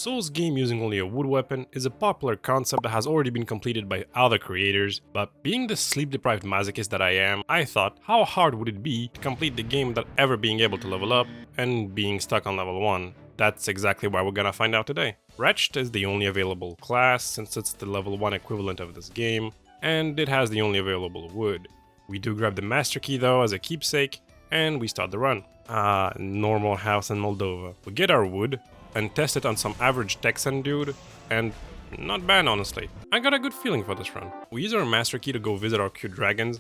Souls game using only a wood weapon is a popular concept that has already been completed by other creators, but being the sleep-deprived masochist that I am, I thought how hard would it be to complete the game without ever being able to level up and being stuck on level 1. That's exactly what we're gonna find out today. Wretched is the only available class since it's the level 1 equivalent of this game, and it has the only available wood. We do grab the master key though as a keepsake, and we start the run. Normal house in Moldova. We get our wood and test it on some average Texan dude, and not bad honestly. I got a good feeling for this run. We use our master key to go visit our cute dragons,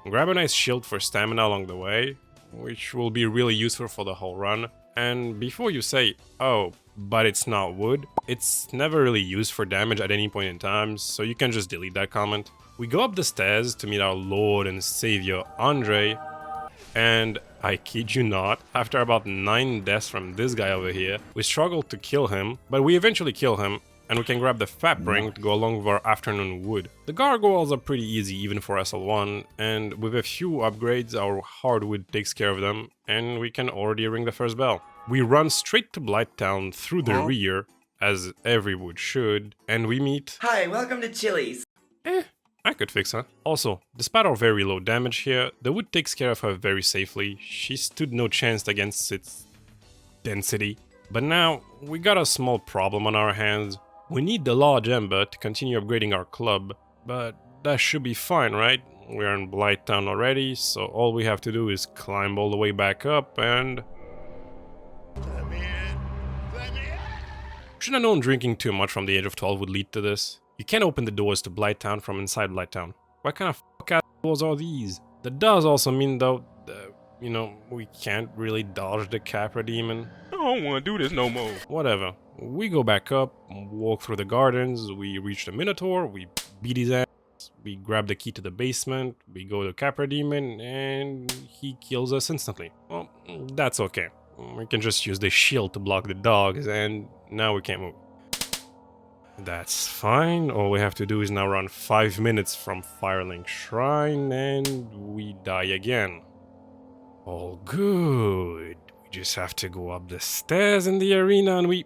grab a nice shield for stamina along the way, which will be really useful for the whole run. And before you say, oh, but it's not wood, it's never really used for damage at any point in time, so you can just delete that comment. We go up the stairs to meet our Lord and Savior Andre, and I kid you not, after about 9 deaths from this guy over here, we struggled to kill him, but we eventually kill him, and we can grab the fat ring to go along with our afternoon wood. The gargoyles are pretty easy even for SL1, and with a few upgrades our hardwood takes care of them, and we can already ring the first bell. We run straight to Blighttown through the rear, as every wood should, and we meet... Hi, welcome to Chili's. I could fix her. Also, despite our very low damage here, the wood takes care of her very safely. She stood no chance against its density. But now, we got a small problem on our hands. We need the large ember to continue upgrading our club, but that should be fine, right? We're in Blighttown already, so all we have to do is climb all the way back up and... Let me in. Let me in. Should have known drinking too much from the age of 12 would lead to this. You can't open the doors to Blighttown from inside Blighttown. What kind of fuck-ass doors are these? That does also mean though, we can't really dodge the Capra demon. I don't want to do this no more. Whatever. We go back up, walk through the gardens, we reach the Minotaur, we beat his ass, we grab the key to the basement, we go to Capra demon, and he kills us instantly. Well, that's okay. We can just use the shield to block the dogs, and now we can't move. That's fine. All we have to do is now run 5 minutes from Firelink Shrine and we die again. All good. We just have to go up the stairs in the arena and we...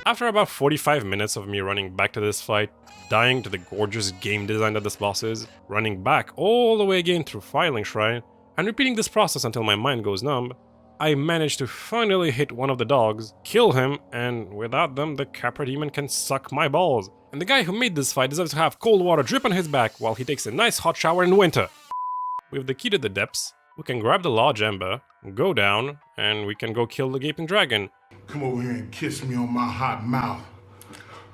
After about 45 minutes of me running back to this fight, dying to the gorgeous game design that this boss is, running back all the way again through Firelink Shrine, and repeating this process until my mind goes numb, I managed to finally hit one of the dogs, kill him, and without them, the Capra demon can suck my balls. And the guy who made this fight deserves to have cold water drip on his back while he takes a nice hot shower in winter. With the key to the depths, we can grab the large ember, go down, and we can go kill the gaping dragon. Come over here and kiss me on my hot mouth.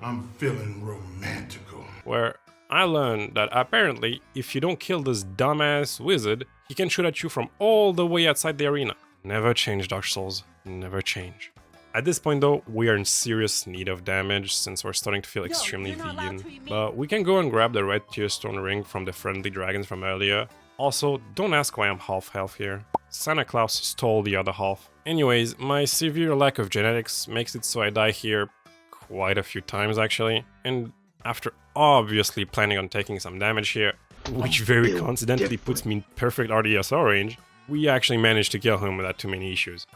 I'm feeling romantical. Where I learned that apparently, if you don't kill this dumbass wizard, he can shoot at you from all the way outside the arena. Never change, Dark Souls. Never change. At this point though, we are in serious need of damage since we're starting to feel extremely vegan. But we can go and grab the red tear stone ring from the friendly dragons from earlier. Also, don't ask why I'm half health here. Santa Claus stole the other half. Anyways, my severe lack of genetics makes it so I die here quite a few times actually. And after obviously planning on taking some damage here, which very coincidentally puts me in perfect RDSR range, we actually managed to kill him without too many issues.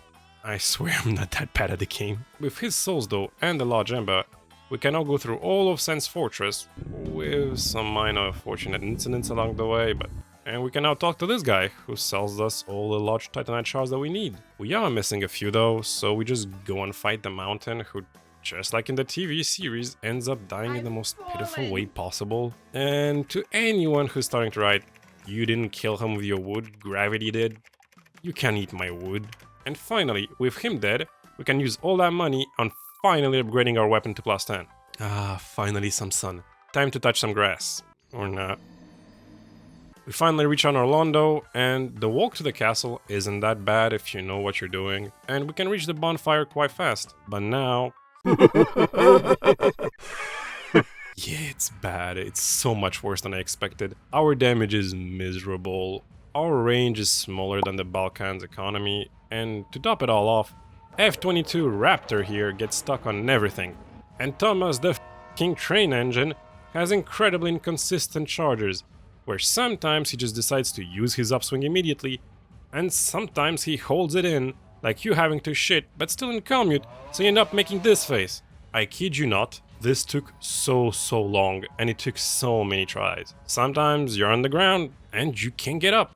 I swear I'm not that bad at the game. With his souls though, and the large ember, we can now go through all of Sen's fortress, with some minor fortunate incidents along the way, and we can now talk to this guy, who sells us all the large titanite shards that we need. We are missing a few though, so we just go and fight the mountain, who, just like in the TV series, ends up dying in the most pitiful way possible. And to anyone who's starting to write, you didn't kill him with your wood, gravity did, you can eat my wood. And finally, with him dead, we can use all that money on finally upgrading our weapon to +10. Finally some sun. Time to touch some grass. Or not. We finally reach on our londo, and the walk to the castle isn't that bad if you know what you're doing, and we can reach the bonfire quite fast. But now... Yeah, it's bad. It's so much worse than I expected. Our damage is miserable. Our range is smaller than the Balkans economy. And to top it all off, F-22 Raptor here gets stuck on everything. And Thomas the f***ing train engine has incredibly inconsistent chargers, where sometimes he just decides to use his upswing immediately, and sometimes he holds it in, like you having to shit but still in commute, so you end up making this face. I kid you not, this took so long and it took so many tries. Sometimes you're on the ground and you can't get up.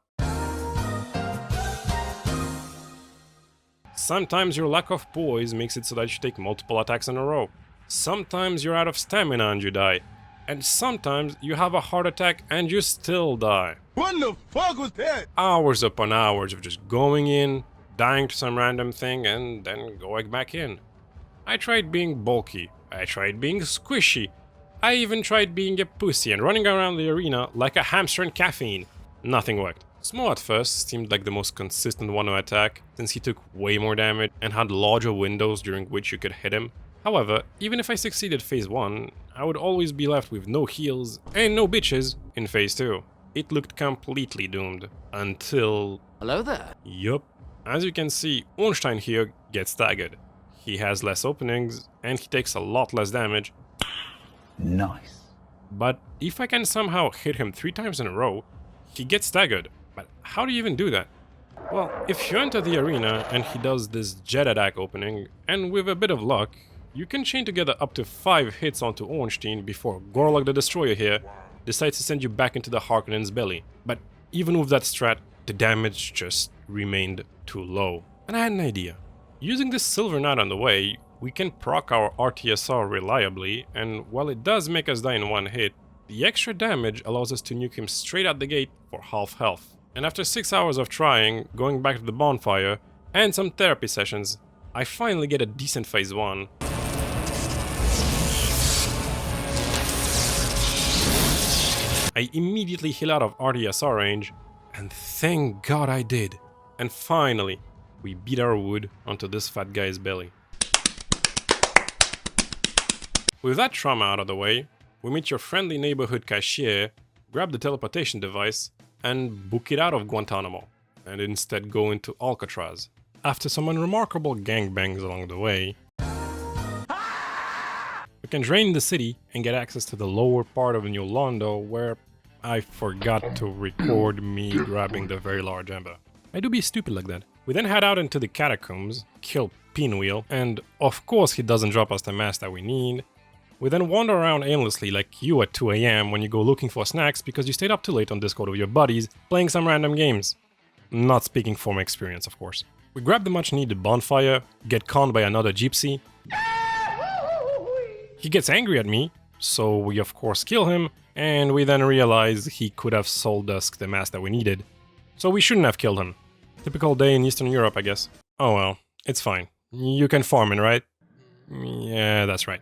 Sometimes your lack of poise makes it so that you take multiple attacks in a row. Sometimes you're out of stamina and you die. And sometimes you have a heart attack and you still die. What the fuck was that? Hours upon hours of just going in, dying to some random thing, and then going back in. I tried being bulky, I tried being squishy, I even tried being a pussy and running around the arena like a hamster in caffeine. Nothing worked. Smough at first seemed like the most consistent one to attack, since he took way more damage and had larger windows during which you could hit him. However, even if I succeeded phase 1, I would always be left with no heals and no bitches in phase 2. It looked completely doomed. Until... Hello there. Yup. As you can see, Ornstein here gets staggered. He has less openings and he takes a lot less damage. Nice. But if I can somehow hit him 3 times in a row, he gets staggered. But how do you even do that? Well, if you enter the arena and he does this jet attack opening, and with a bit of luck, you can chain together up to 5 hits onto Ornstein before Gorlock the Destroyer here decides to send you back into the Harkonnen's belly. But even with that strat, the damage just remained too low. And I had an idea. Using this Silver Knight on the way, we can proc our RTSR reliably, and while it does make us die in 1 hit, the extra damage allows us to nuke him straight out the gate for half health. And after 6 hours of trying, going back to the bonfire, and some therapy sessions, I finally get a decent phase 1. I immediately heal out of RTSR range, and thank God I did. And finally, we beat our wood onto this fat guy's belly. With that trauma out of the way, we meet your friendly neighborhood cashier, grab the teleportation device, and book it out of Guantanamo, and instead go into Alcatraz. After some unremarkable gangbangs along the way, we can drain the city and get access to the lower part of the new Londo, where I forgot to record me grabbing the very large ember. I do be stupid like that. We then head out into the catacombs, kill Pinwheel, and of course he doesn't drop us the mask that we need. We then wander around aimlessly like you at 2 AM when you go looking for snacks because you stayed up too late on Discord with your buddies, playing some random games. Not speaking from experience, of course. We grab the much needed bonfire, get conned by another gypsy. He gets angry at me, so we of course kill him, and we then realize he could have sold us the mask that we needed. So we shouldn't have killed him. Typical day in Eastern Europe, I guess. Oh well, it's fine. You can farm in, right? Yeah, that's right.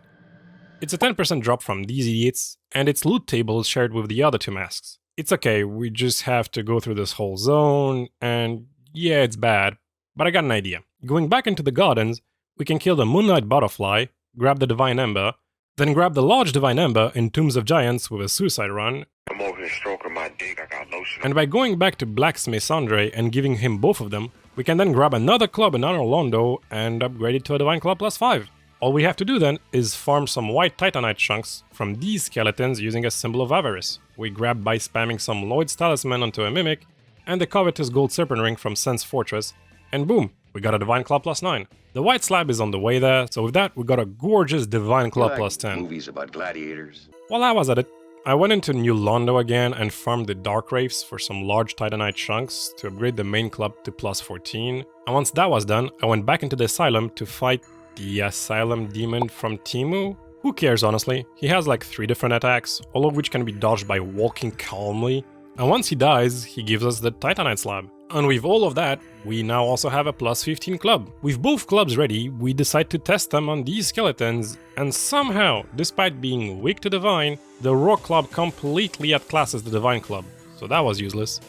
It's a 10% drop from these idiots, and its loot table is shared with the other 2 masks. It's okay, we just have to go through this whole zone, and yeah, it's bad, but I got an idea. Going back into the gardens, we can kill the Moonlight Butterfly, grab the Divine Ember, then grab the large Divine Ember in Tombs of Giants with a suicide run, I'm over here stroking my dick. I got lotion. and by going back to Blacksmith Andre and giving him both of them, we can then grab another club in Anor Londo and upgrade it to a Divine Club +5. All we have to do then is farm some white Titanite chunks from these skeletons using a Symbol of Avarice. We grab by spamming some Lloyd's Talisman onto a Mimic, and the covetous Gold Serpent Ring from Sense Fortress, and boom, we got a Divine Club +9. The white slab is on the way there, so with that we got a gorgeous Divine Club +10. Movies about gladiators. While I was at it, I went into New Londo again and farmed the Dark Wraiths for some large Titanite chunks to upgrade the main club to +14. And once that was done, I went back into the Asylum to fight the Asylum Demon from Timu. Who cares, honestly? He has like 3 different attacks, all of which can be dodged by walking calmly. And once he dies, he gives us the Titanite slab. And with all of that, we now also have a +15 club. With both clubs ready, we decide to test them on these skeletons, and somehow, despite being weak to Divine, the Rock Club completely outclasses the Divine Club, so that was useless.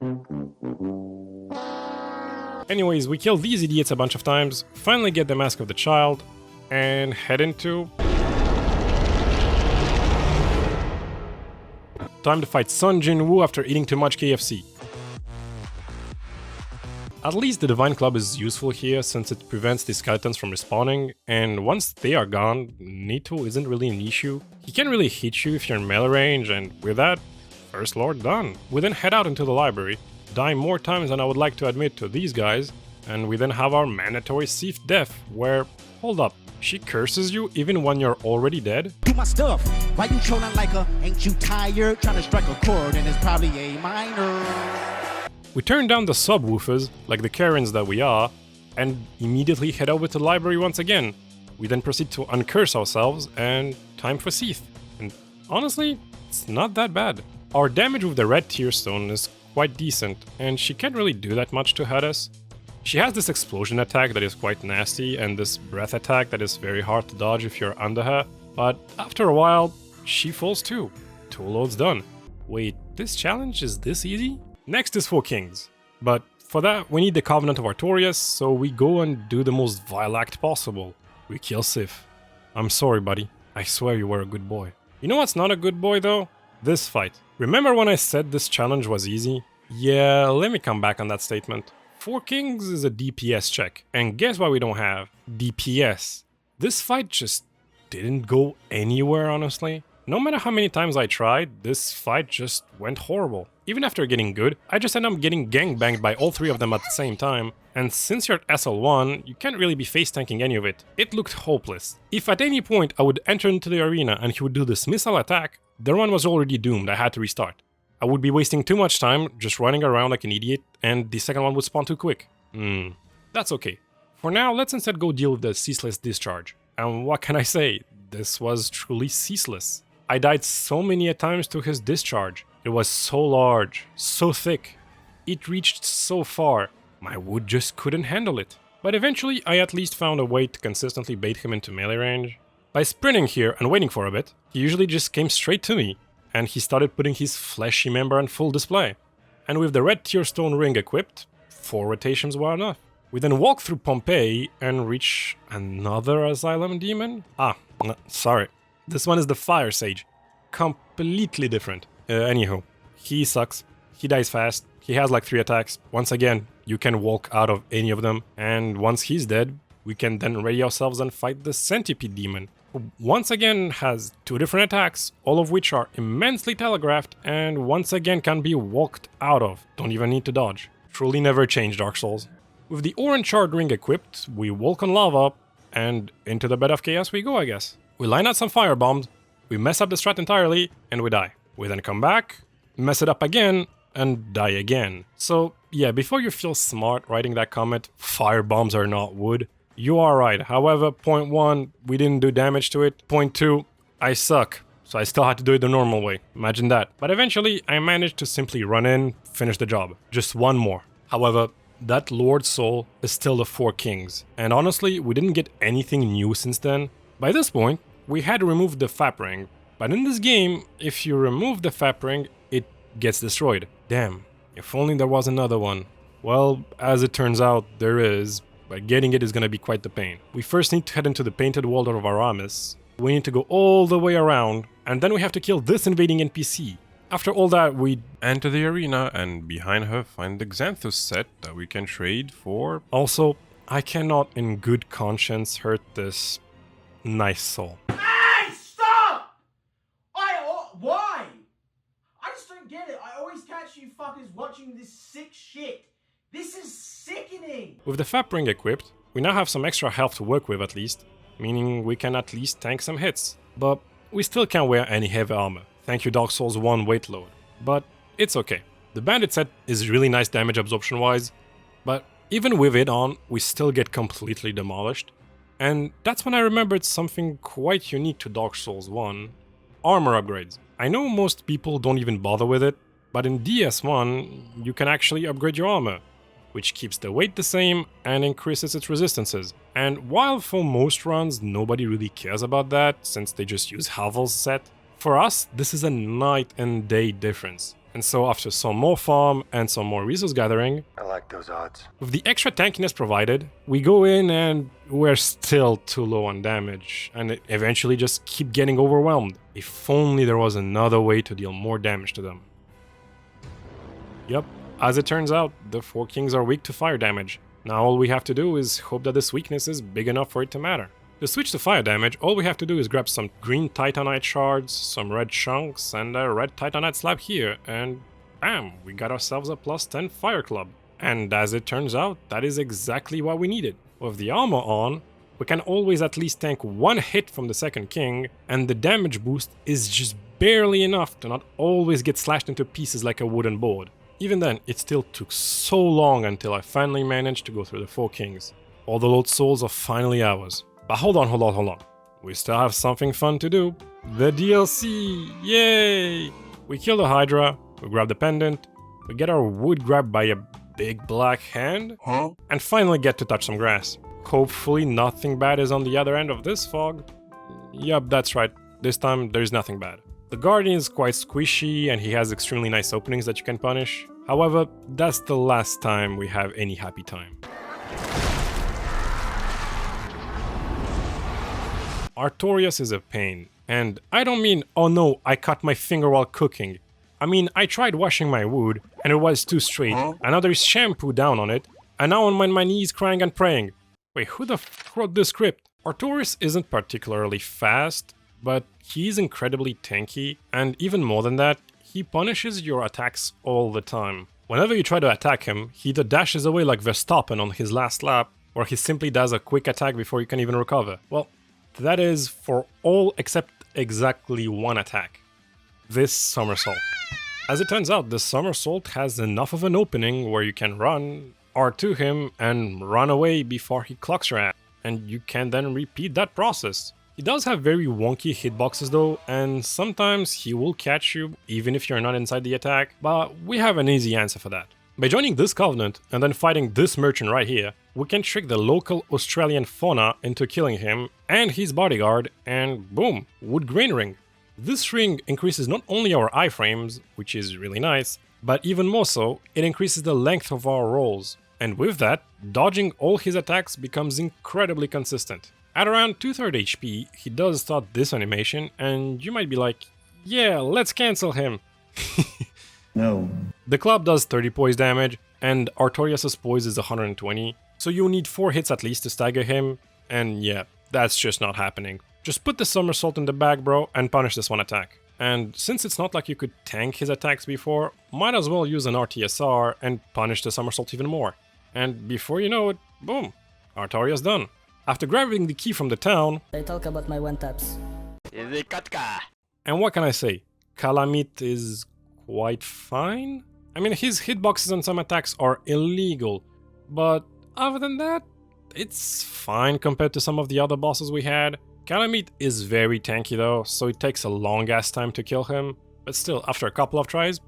Anyways, we kill these idiots a bunch of times, finally get the Mask of the Child, and head into... time to fight Sun Jin-woo after eating too much KFC. At least the Divine Club is useful here since it prevents the skeletons from respawning, and once they are gone, Neet-o isn't really an issue. He can't really hit you if you're in melee range, and with that, First Lord done. We then head out into the library, die more times than I would like to admit to these guys, and we then have our mandatory Seethe death, where, hold up, she curses you even when you're already dead? Do my stuff. Why you trolling like a, ain't you tired? Trying to strike a chord and it's probably A minor. We turn down the subwoofers, like the Karens that we are, and immediately head over to the library once again. We then proceed to uncurse ourselves, and time for Seethe. And honestly, it's not that bad. Our damage with the red tear stone is quite decent, and she can't really do that much to hurt us. She has this explosion attack that is quite nasty, and this breath attack that is very hard to dodge if you're under her, but after a while, she falls too. 2 loads done. Wait, this challenge is this easy? Next is 4 kings, but for that we need the Covenant of Artorias, so we go and do the most vile act possible. We kill Seethe. I'm sorry, buddy. I swear you were a good boy. You know what's not a good boy though? This fight. Remember when I said this challenge was easy? Yeah, let me come back on that statement. 4 kings is a DPS check, and guess what we don't have? DPS. This fight just didn't go anywhere, honestly. No matter how many times I tried, this fight just went horrible. Even after getting good, I just ended up getting gangbanged by all 3 of them at the same time, and since you're at SL1, you can't really be face tanking any of it. It looked hopeless. If at any point I would enter into the arena and he would do this missile attack, the run was already doomed, I had to restart. I would be wasting too much time just running around like an idiot, and the second one would spawn too quick. That's okay. For now, let's instead go deal with the ceaseless discharge. And what can I say? This was truly ceaseless. I died so many times to his discharge. It was so large, so thick. It reached so far. My wood just couldn't handle it. But eventually, I at least found a way to consistently bait him into melee range. By sprinting here and waiting for a bit, he usually just came straight to me, and he started putting his fleshy member on full display. And with the red tear stone ring equipped, 4 rotations were enough. We then walk through Pompeii and reach another asylum demon? No, sorry. This one is the Fire Sage. Completely different. Anywho, he sucks. He dies fast. He has like 3 attacks. Once again, you can walk out of any of them. And once he's dead, we can then ready ourselves and fight the Centipede Demon, who once again has 2 different attacks, all of which are immensely telegraphed and once again can be walked out of. Don't even need to dodge. Truly never change, Dark Souls. With the orange shard ring equipped, we walk on lava and into the bed of chaos we go, I guess. We line out some fire bombs, we mess up the strat entirely, and we die. We then come back, mess it up again, and die again. So yeah, before you feel smart writing that comment, fire bombs are not wood, you are right. However, point 1, we didn't do damage to it. Point 2, I suck, so I still had to do it the normal way. Imagine that. But eventually, I managed to simply run in, finish the job. Just 1 more. However, that Lord Soul is still the 4 kings. And honestly, we didn't get anything new since then. By this point, we had removed the FAP ring, but in this game, if you remove the FAP ring, it gets destroyed. Damn, if only there was another one. Well, as it turns out, there is, but getting it is gonna be quite the pain. We first need to head into the painted world of Aramis. We need to go all the way around, and then we have to kill this invading NPC. After all that, we enter the arena and behind her find the Xanthus set that we can trade for. Also, I cannot in good conscience hurt this nice soul. Hey, stop! Why? I just don't get it. I always catch you fuckers watching this sick shit. This is sickening! With the FAP ring equipped, we now have some extra health to work with at least, meaning we can at least tank some hits. But we still can't wear any heavy armor. Thank you Dark Souls 1 weight load. But it's okay. The bandit set is really nice damage absorption wise, but even with it on, we still get completely demolished. And that's when I remembered something quite unique to Dark Souls 1. Armor upgrades. I know most people don't even bother with it, but in DS1, you can actually upgrade your armor, which keeps the weight the same and increases its resistances. And while for most runs nobody really cares about that, since they just use Havel's set, for us this is a night and day difference. And so after some more farm and some more resource gathering, I like those odds. with the extra tankiness provided, we go in and we're still too low on damage, and eventually just keep getting overwhelmed. If only there was another way to deal more damage to them. Yep, as it turns out, the 4 kings are weak to fire damage. Now all we have to do is hope that this weakness is big enough for it to matter. To switch to fire damage, all we have to do is grab some green titanite shards, some red chunks, and a red titanite slab here, and bam, we got ourselves a +10 fire club. And as it turns out, that is exactly what we needed. With the armor on, we can always at least tank one hit from the second king, and the damage boost is just barely enough to not always get slashed into pieces like a wooden board. Even then, it still took so long until I finally managed to go through the 4 kings. All the lost souls are finally ours. But hold on. We still have something fun to do. The DLC! Yay! We kill the Hydra, we grab the pendant, we get our wood grabbed by a big black hand, and finally get to touch some grass. Hopefully nothing bad is on the other end of this fog. Yup, that's right. This time there's nothing bad. The Guardian is quite squishy and he has extremely nice openings that you can punish. However, that's the last time we have any happy time. Artorias is a pain. And I don't mean, oh no, I cut my finger while cooking. I mean, I tried washing my wood and it was too straight, and now there is shampoo down on it, and now I'm on my knees crying and praying. Wait, who the f wrote this script? Artorias isn't particularly fast, but he's incredibly tanky, and even more than that, he punishes your attacks all the time. Whenever you try to attack him, he either dashes away like Verstappen on his last lap, or he simply does a quick attack before you can even recover. Well, that is for all except exactly one attack. This somersault. As it turns out, the somersault has enough of an opening where you can run R2 him and run away before he clocks your ass, and you can then repeat that process. He does have very wonky hitboxes though, and sometimes he will catch you even if you're not inside the attack, but we have an easy answer for that. By joining this covenant and then fighting this merchant right here, we can trick the local Australian fauna into killing him and his bodyguard, and boom, wood grain ring. This ring increases not only our iframes, which is really nice, but even more so, it increases the length of our rolls. And with that, dodging all his attacks becomes incredibly consistent. At around 2/3 HP, he does start this animation, and you might be like, yeah, let's cancel him. No. The club does 30 poise damage, and Artorias' poise is 120, so you'll need 4 hits at least to stagger him, and yeah, that's just not happening. Just put the somersault in the bag, bro, and punish this one attack. And since it's not like you could tank his attacks before, might as well use an RTSR and punish the somersault even more. And before you know it, boom, Artorias done. After grabbing the key from the town, I talk about my one-taps. and what can I say? Kalameet is quite fine? I mean, his hitboxes on some attacks are illegal, but other than that, it's fine compared to some of the other bosses we had. Kalameet is very tanky though, so it takes a long ass time to kill him, but still, after a couple of tries.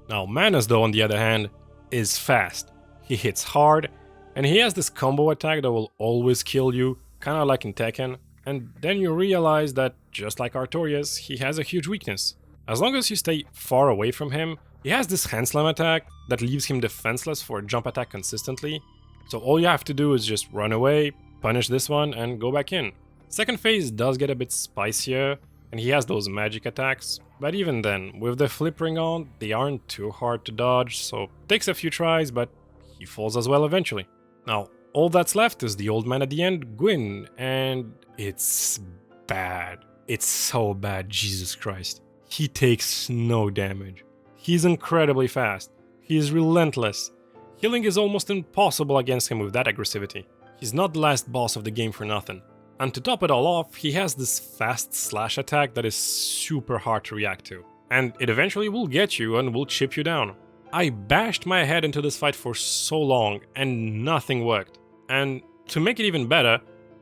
Now, Manus though, on the other hand, is fast. He hits hard, and he has this combo attack that will always kill you, kinda like in Tekken, and then you realize that, just like Artorias, he has a huge weakness. As long as you stay far away from him, he has this hand slam attack that leaves him defenseless for a jump attack consistently, so all you have to do is just run away, punish this one, and go back in. Second phase does get a bit spicier, and he has those magic attacks, but even then, with the flip ring on, they aren't too hard to dodge, so it takes a few tries, but he falls as well eventually. Now, all that's left is the old man at the end, Gwyn, and it's bad. It's so bad, Jesus Christ. He takes no damage. He's incredibly fast. He is relentless. Healing is almost impossible against him with that aggressivity. He's not the last boss of the game for nothing. And to top it all off, he has this fast slash attack that is super hard to react to. And it eventually will get you and will chip you down. I bashed my head into this fight for so long and nothing worked. And to make it even better,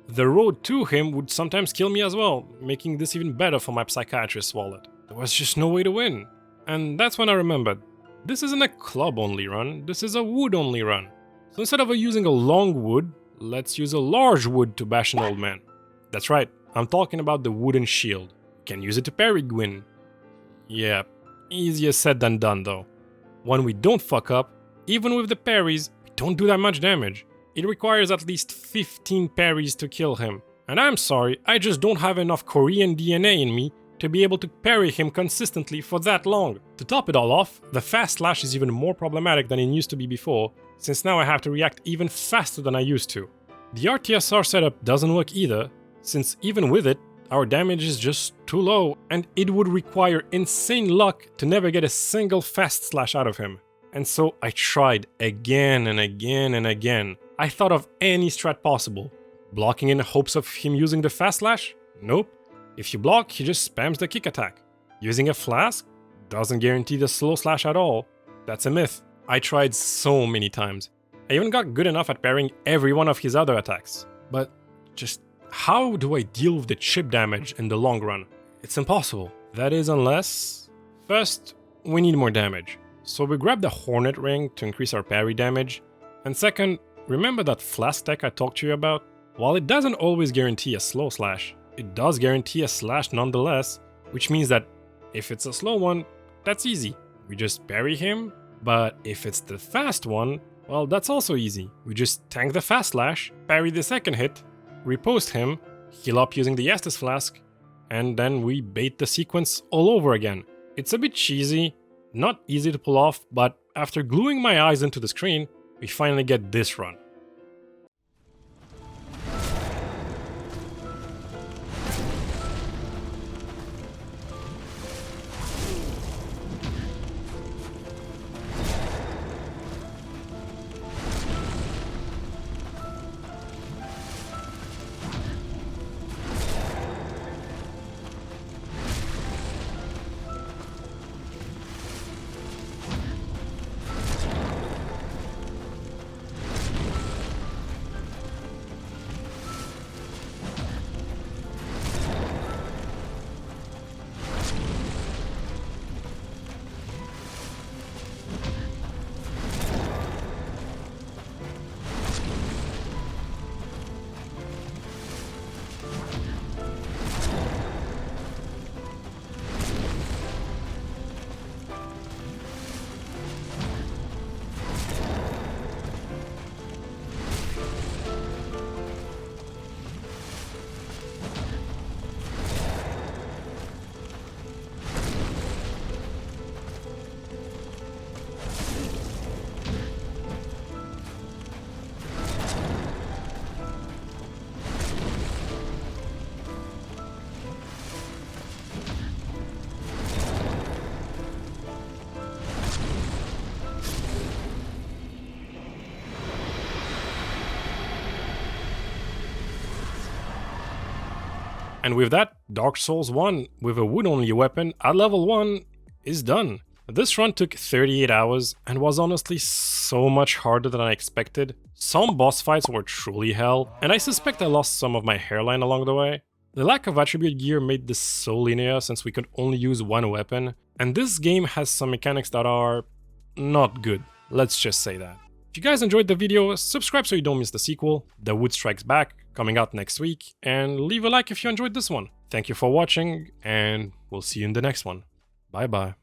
the road to him would sometimes kill me as well, making this even better for my psychiatrist's wallet. There was just no way to win. And that's when I remembered, this isn't a club-only run, this is a wood-only run. So instead of using a long wood, let's use a large wood to bash an old man. That's right, I'm talking about the wooden shield. You can use it to parry Gwyn. Yeah, easier said than done though. When we don't fuck up, even with the parries, we don't do that much damage. It requires at least 15 parries to kill him. And I'm sorry, I just don't have enough Korean DNA in me to be able to parry him consistently for that long. To top it all off, the fast slash is even more problematic than it used to be before, since now I have to react even faster than I used to. The RTSR setup doesn't work either, since even with it, our damage is just too low, and it would require insane luck to never get a single fast slash out of him. And so I tried again and again and again. I thought of any strat possible. Blocking in hopes of him using the fast slash? Nope. If you block, he just spams the kick attack. Using a flask? Doesn't guarantee the slow slash at all. That's a myth. I tried so many times. I even got good enough at parrying every one of his other attacks. But just how do I deal with the chip damage in the long run? It's impossible. That is unless... First, we need more damage. So we grab the Hornet Ring to increase our parry damage. And second, remember that flask tech I talked to you about? While it doesn't always guarantee a slow slash, it does guarantee a slash nonetheless, which means that if it's a slow one, that's easy. We just parry him, but if it's the fast one, well, that's also easy. We just tank the fast slash, parry the second hit, riposte him, heal up using the Estus Flask, and then we bait the sequence all over again. It's a bit cheesy, not easy to pull off, but after gluing my eyes into the screen, we finally get this run. And with that, Dark Souls 1 with a wood-only weapon at level 1 is done. This run took 38 hours and was honestly so much harder than I expected. Some boss fights were truly hell, and I suspect I lost some of my hairline along the way. The lack of attribute gear made this so linear since we could only use one weapon, and this game has some mechanics that are not good, let's just say that. If you guys enjoyed the video, subscribe so you don't miss the sequel, The Wood Strikes Back, coming out next week, and leave a like if you enjoyed this one. Thank you for watching, and we'll see you in the next one. Bye bye.